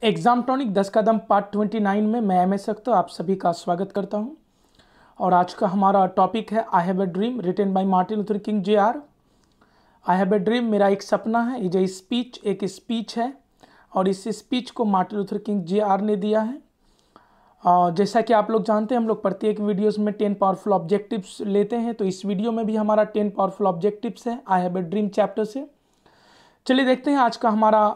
Exam tonic 10 कदम part 29 में मैं MS Akhtar आप सभी का स्वागत करता हूं। और आज का हमारा टॉपिक है I have a dream written by Martin Luther King Jr। I have a dream मेरा एक सपना है, ये स्पीच एक स्पीच है और इस स्पीच को मार्टिन लूथर किंग Jr ने दिया है। जैसा कि आप लोग जानते हैं, हम लोग प्रत्येक वीडियोस में 10 पावरफुल ऑब्जेक्टिव्स लेते हैं, तो इस वीडियो में भी हमारा 10 पावरफुल ऑब्जेक्टिव्स है I have a dream chapter से। चलिए देखते हैं। आज का हमारा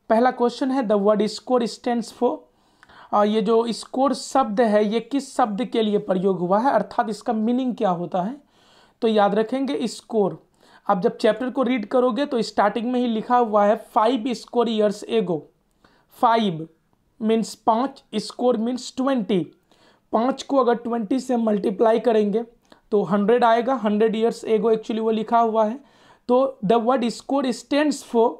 पहला क्वेश्चन है the word score stands for. ये जो स्कोर शब्द है ये किस शब्द के लिए प्रयोग हुआ है, अर्थात इसका मीनिंग क्या होता है। तो याद रखेंगे स्कोर। आप जब चैप्टर को रीड करोगे तो स्टार्टिंग में ही लिखा हुआ है 5 score years ago. 5 means 5, score means 20। 5 को अगर 20 से मल्टीप्लाई करेंगे तो 100 आएगा। 100 ईयर्स एगो एक्चुअली वो लिखा हुआ है। तो the word score stands for,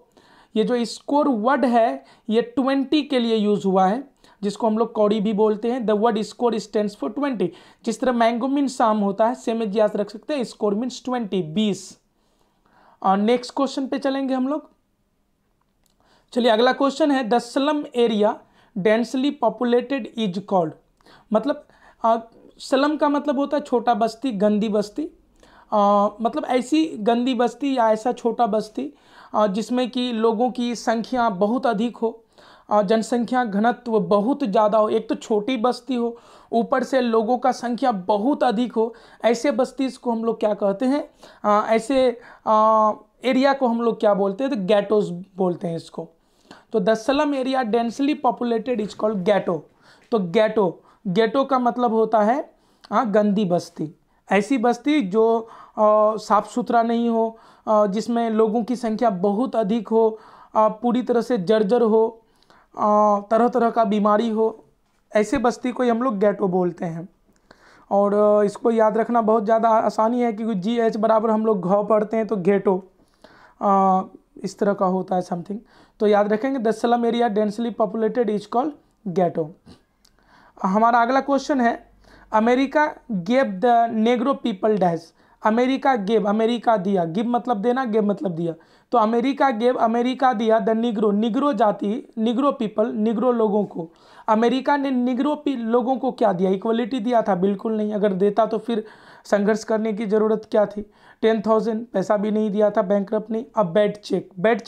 ये जो स्कोर वर्ड है ये 20 के लिए यूज हुआ है, जिसको हम लोग कौड़ी भी बोलते हैं। The word score stands for 20। जिस तरह मैंगो मीन्स शाम होता है, सेम याद रख सकते हैं, स्कोर मीन्स 20, 20। और नेक्स्ट क्वेश्चन पे चलेंगे हम लोग। चलिए अगला क्वेश्चन है the slum area densely populated is called. मतलब स्लम का मतलब होता है छोटा बस्ती, गंदी बस्ती। मतलब ऐसी गंदी बस्ती या ऐसा छोटा बस्ती जिसमें कि लोगों की संख्या बहुत अधिक हो, जनसंख्या घनत्व बहुत ज़्यादा हो। एक तो छोटी बस्ती हो, ऊपर से लोगों का संख्या बहुत अधिक हो, ऐसे बस्ती को हम लोग क्या कहते हैं, ऐसे एरिया को हम लोग क्या बोलते हैं, तो गैटोज बोलते हैं इसको। तो the slum area densely populated is called गैटो। तो गैटो का मतलब होता है गंदी बस्ती, ऐसी बस्ती जो साफ सुथरा नहीं हो, जिसमें लोगों की संख्या बहुत अधिक हो, पूरी तरह से जर्जर हो, तरह तरह का बीमारी हो, ऐसे बस्ती को हम लोग गैटो बोलते हैं। और इसको याद रखना बहुत ज़्यादा आसानी है क्योंकि GH बराबर हम लोग घ पढ़ते हैं, तो गेटो इस तरह का होता है समथिंग। तो याद रखेंगे the slum area densely populated is called ghetto. हमारा अगला क्वेश्चन है America gave the Negro people dash. America gave, America दिया, गिव मतलब देना, गेव मतलब दिया। तो अमेरिका गेव, अमेरिका दिया द निग्रो, निग्रो जाति, निग्रो पीपल, निग्रो लोगों को। अमेरिका ने निग्रो लोगों को क्या दिया, इक्वलिटी दिया था? बिल्कुल नहीं। अगर देता तो फिर संघर्ष करने की ज़रूरत क्या थी। 10,000 पैसा भी नहीं दिया था, बैंकरप्ट नहीं। अब बैड चेक, बैड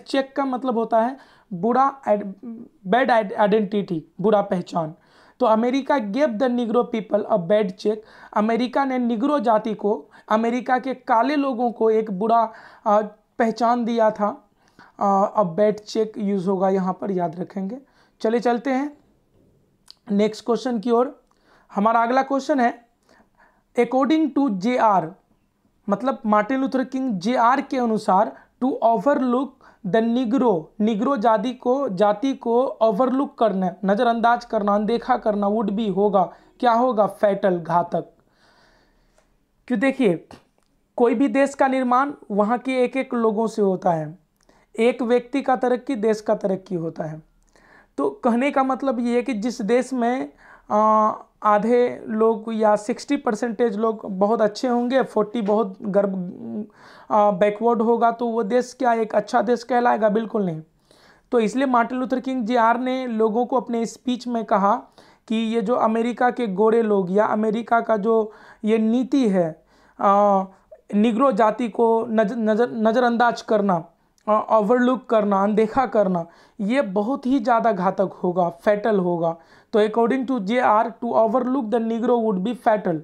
चेक का मतलब होता है बुरा, बैड आइडेंटिटी, बुरा पहचान। तो America gave the Negro people a bad check. America ने निग्रो जाति को, अमेरिका के काले लोगों को एक बुरा पहचान दिया था। अब बैड चेक यूज होगा यहाँ पर, याद रखेंगे। चले चलते हैं नेक्स्ट क्वेश्चन की ओर। हमारा अगला क्वेश्चन है अकॉर्डिंग टू JR, मतलब मार्टिन लूथर किंग JR के अनुसार, टू ओवरलुक द निग्रो जाति को ओवरलुक करना, नज़रअंदाज करना, अनदेखा करना, वुड बी होगा, क्या होगा, फैटल, घातक। क्यों? देखिए, कोई भी देश का निर्माण वहाँ के एक एक लोगों से होता है। एक व्यक्ति का तरक्की देश का तरक्की होता है। तो कहने का मतलब ये है कि जिस देश में आधे लोग या 60% लोग बहुत अच्छे होंगे, 40 बहुत बैकवर्ड होगा, तो वो देश क्या एक अच्छा देश कहलाएगा? बिल्कुल नहीं। तो इसलिए मार्टिन लूथर किंग JR ने लोगों को अपने स्पीच में कहा कि ये जो अमेरिका के गोरे लोग या अमेरिका का जो ये नीति है निग्रो जाति को नज़रअंदाज करना, ओवरलुक करना, अनदेखा करना, ये बहुत ही ज़्यादा घातक होगा, फैटल होगा। तो according to JR, to overlook the Negro would be fatal.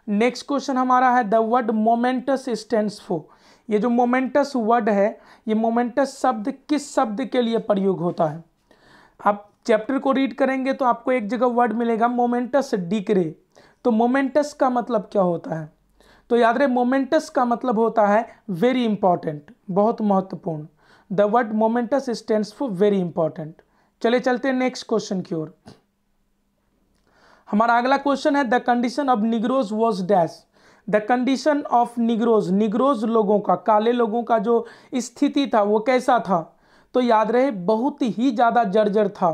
Next question हमारा है the word momentous stands for. ये जो मोमेंटस वर्ड है, ये मोमेंटस शब्द किस शब्द के लिए प्रयोग होता है? आप चैप्टर को रीड करेंगे तो आपको एक जगह वर्ड मिलेगा मोमेंटस डिक्रे। तो मोमेंटस का मतलब क्या होता है? तो याद रहे, मोमेंटस का मतलब होता है वेरी इंपॉर्टेंट, बहुत महत्वपूर्ण। The word momentous stands for very important. चले चलते हैं नेक्स्ट क्वेश्चन की ओर। हमारा अगला क्वेश्चन है the condition of Negroes was dash. The condition of Negroes लोगों का, काले लोगों का जो स्थिति था वो कैसा था? तो याद रहे, बहुत ही ज़्यादा जर्जर था,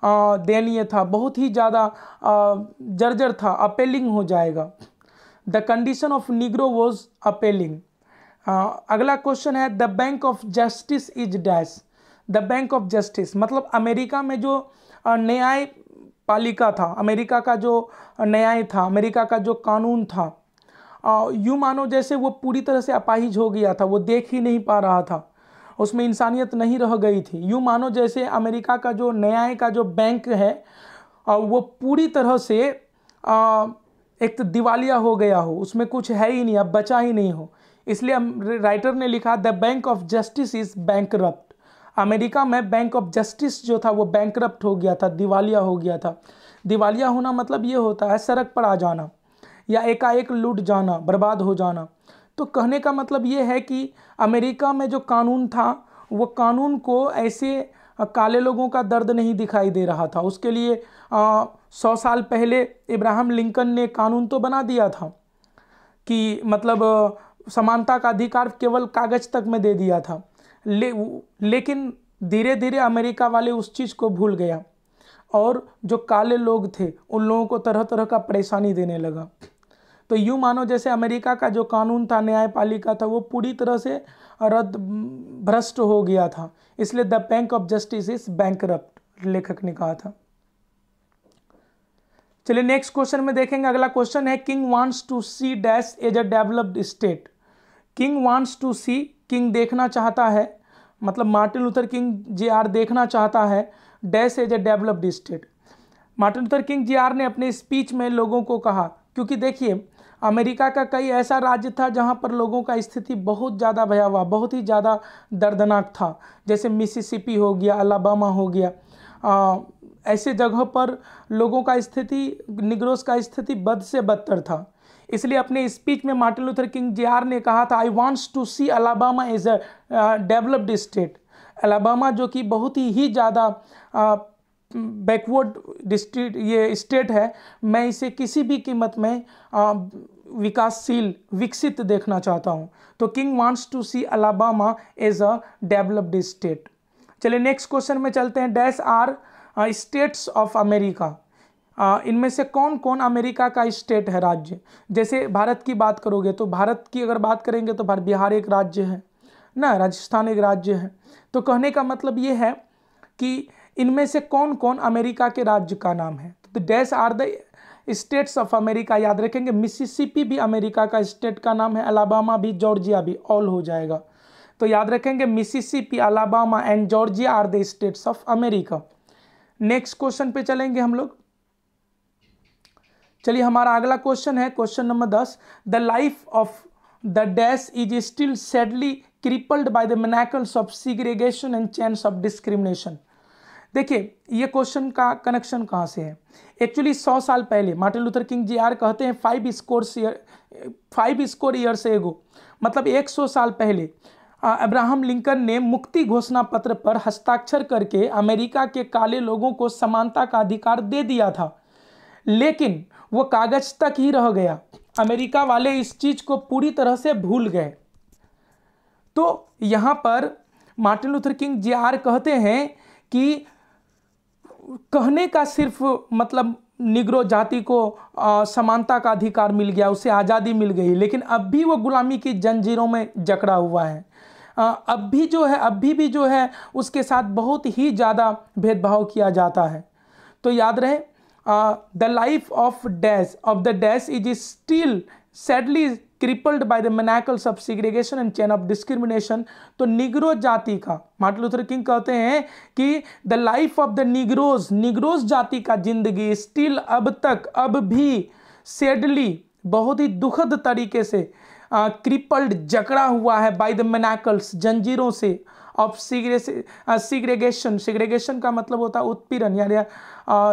दयनीय था, बहुत ही ज़्यादा जर्जर था, अपेलिंग हो जाएगा। The condition of Negro was appalling. अगला क्वेश्चन है the bank of justice is dash. The bank of justice मतलब अमेरिका में जो न्याय पालिका था, अमेरिका का जो न्याय था, अमेरिका का जो कानून था, यूँ मानो जैसे वो पूरी तरह से अपाहिज हो गया था, वो देख ही नहीं पा रहा था, उसमें इंसानियत नहीं रह गई थी। यूँ मानो जैसे अमेरिका का जो न्याय का जो बैंक है वो पूरी तरह से एक तो दिवालिया हो गया हो, उसमें कुछ है ही नहीं, अब बचा ही नहीं हो। इसलिए राइटर ने लिखा the bank of justice is bankrupt. America में बैंक ऑफ जस्टिस जो था वो बैंकरप्ट हो गया था, दिवालिया हो गया था। दिवालिया होना मतलब ये होता है सड़क पर आ जाना या एकाएक लूट जाना, बर्बाद हो जाना। तो कहने का मतलब ये है कि अमेरिका में जो कानून था वो कानून को ऐसे काले लोगों का दर्द नहीं दिखाई दे रहा था। उसके लिए 100 साल पहले इब्राहिम लिंकन ने कानून तो बना दिया था कि मतलब समानता का अधिकार केवल कागज तक में दे दिया था, लेकिन धीरे धीरे अमेरिका वाले उस चीज़ को भूल गया और जो काले लोग थे उन लोगों को तरह तरह का परेशानी देने लगा। तो यूँ मानो जैसे अमेरिका का जो कानून था, न्यायपालिका था, वो पूरी तरह से भ्रष्ट हो गया था। इसलिए the bank of justice is bankrupt लेखक ने कहा था। चलिए नेक्स्ट क्वेश्चन में देखेंगे। अगला क्वेश्चन है King wants to see dash as a developed state. King wants to see, King देखना चाहता है, मतलब मार्टिन लूथर किंग JR देखना चाहता है dash as a developed state. Martin Luther King JR ने अपने स्पीच में लोगों को कहा, क्योंकि देखिए अमेरिका का कई ऐसा राज्य था जहां पर लोगों का स्थिति बहुत ज़्यादा भयावह, बहुत ही ज़्यादा दर्दनाक था, जैसे मिसिसिपी हो गया, अलाबामा हो गया। ऐसे जगहों पर लोगों का स्थिति, निग्रोस का स्थिति बद से बदतर था। इसलिए अपने स्पीच में मार्टिन लूथर किंग JR ने कहा था I wants to see Alabama as a developed state. Alabama जो कि बहुत ही ज़्यादा बैकवर्ड डिस्ट्रिक्ट ये स्टेट है, मैं इसे किसी भी कीमत में विकासशील, विकसित देखना चाहता हूँ। तो King wants to see Alabama as a developed state. चलिए नेक्स्ट क्वेश्चन में चलते हैं। Dash are states of America. इनमें से कौन कौन अमेरिका का स्टेट है, राज्य। जैसे भारत की बात करोगे तो भारत की अगर बात करेंगे तो बिहार एक राज्य है ना, राजस्थान एक राज्य है। तो कहने का मतलब ये है कि इनमें से कौन कौन अमेरिका के राज्य का नाम है। तो dash are the states of America, याद रखेंगे। मिसिसिपी भी अमेरिका का स्टेट का नाम है, अलाबामा भी, जॉर्जिया भी, ऑल हो जाएगा। तो याद रखेंगे Mississippi, Alabama and Georgia are the states of America. Next question पे चलेंगे हम लोग। चलिए हमारा अगला क्वेश्चन है question number 10। The life of the dash is still sadly crippled by the manacles of segregation and chains of discrimination. देखिए ये क्वेश्चन का कनेक्शन कहाँ से है। एक्चुअली 100 साल पहले मार्टिन लूथर किंग JR कहते हैं 5 स्कोर ईयर्स एगो, मतलब 100 साल पहले अब्राहम लिंकन ने मुक्ति घोषणा पत्र पर हस्ताक्षर करके अमेरिका के काले लोगों को समानता का अधिकार दे दिया था, लेकिन वो कागज तक ही रह गया। अमेरिका वाले इस चीज को पूरी तरह से भूल गए। तो यहाँ पर मार्टिन लूथर किंग JR कहते हैं कि कहने का सिर्फ मतलब निग्रो जाति को समानता का अधिकार मिल गया, उसे आज़ादी मिल गई, लेकिन अब भी वो गुलामी की जंजीरों में जकड़ा हुआ है। अभी भी जो है उसके साथ बहुत ही ज़्यादा भेदभाव किया जाता है। तो याद रहे the life of the dash is still sadly crippled by the manacles of segregation and chain of discrimination. तो निग्रो जाति का, मार्टिन लूथर किंग कहते हैं कि the life of the Negroes जाति का जिंदगी स्टिल अब भी सैडली, बहुत ही दुखद तरीके से क्रिपल्ड, जकड़ा हुआ है बाय द मैनाकल्स, जंजीरों से, ऑफ सीग्रेगेशन का मतलब होता है उत्पीड़न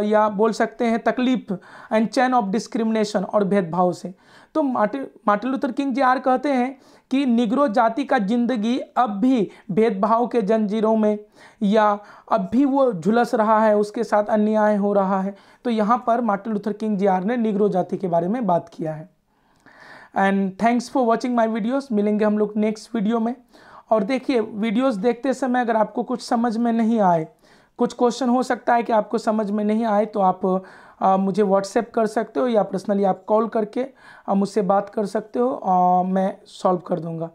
या बोल सकते हैं तकलीफ, एंड चैन ऑफ डिस्क्रिमिनेशन और भेदभाव से। तो मार्टिन लूथर किंग JR कहते हैं कि निग्रो जाति का जिंदगी अब भी भेदभाव के जंजीरों में या अब भी वो झुलस रहा है, उसके साथ अन्याय हो रहा है। तो यहाँ पर मार्टिन लूथर किंग JR ने निग्रो जाति के बारे में बात किया है। And thanks for watching my videos. मिलेंगे हम लोग नेक्स्ट वीडियो में। और देखिए वीडियोस देखते समय अगर आपको कुछ समझ में नहीं आए, कुछ क्वेश्चन हो सकता है कि आपको समझ में नहीं आए, तो आप मुझे व्हाट्सएप कर सकते हो या पर्सनली आप कॉल करके मुझसे बात कर सकते हो, मैं सॉल्व कर दूंगा।